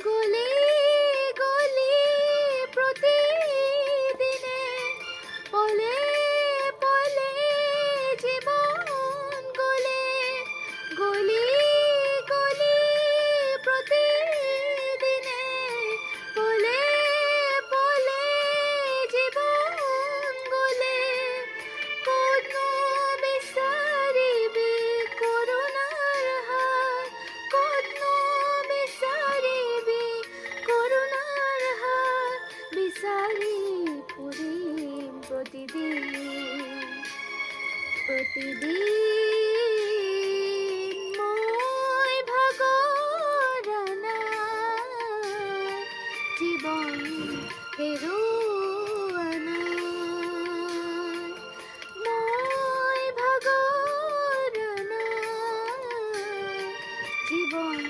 গলি গলি প্রতিদিনে পলে পলে জীবন গলে, গলি গলি প্রতিদিনে পলে পলে জীবন গলে, কোন বিসারিবি করুণার হাত, কোন বিসারিবি করুণার হাত, বিসারি পুরিম প্রতিদিন প্রতিদিন মই ভাগরানা জীবন হেরুয়ানা, মই ভাগরানা জীবন